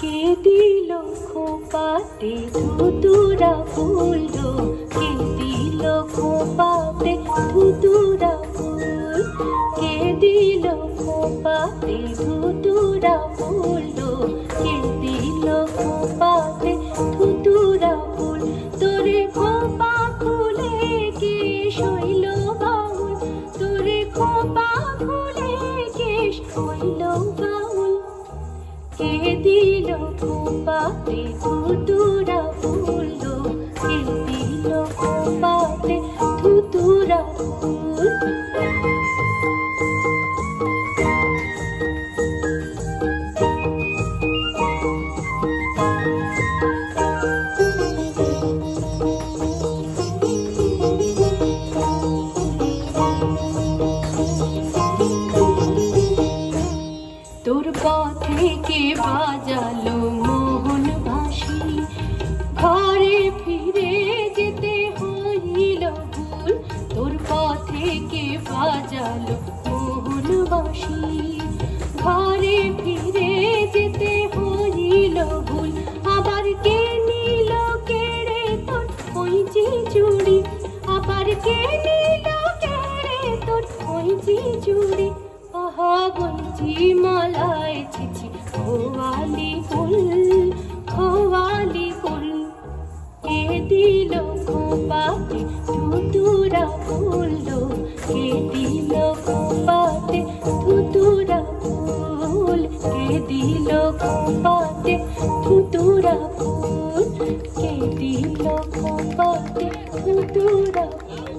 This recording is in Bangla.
কে দিল খোপাতে ধুতুরা ফুল গো, কে দিল খোপাতে ধুতুরা ফুল, কে দিল খোপাতে ধুতুরা ফুল গো, কে দিল খোপাতে ধুতুরা ফুল। তোরে খোপা খুলে কেশ হইল বাউল, তোরে খোপা খুলে কেশ হইল বাউল, কে দিল খোপাতে ধুতুরা ফুল গো, কে দিল খোপাতে ধুতুরা ফুল। তোর পথে কে বাজালো মোহন বাঁশি, ঘরে ফিরে যেতে হইল ভুল। তোর পথে কে বাজালো মোহন বাঁশি, ঘরে ফিরে যেতে হইল ভুল। আবার কে নিল কেড়ে তোর কইচি চুড়ি, আবার কে নিল কেড়ে তোর কইচি চুড়ি। আহা বলছি মালায় ছিছি খোয়ালি ফুল, খোয়ালি ফুল, কে দিল খোপাতে ধুতুরা ফুল গো, কে দিল খোপাতে ধুতুরা ফুল, কে দিল খোপাতে ধুতুরা ফুল, কে দিল খোপাতে ধুতুরা ফুল।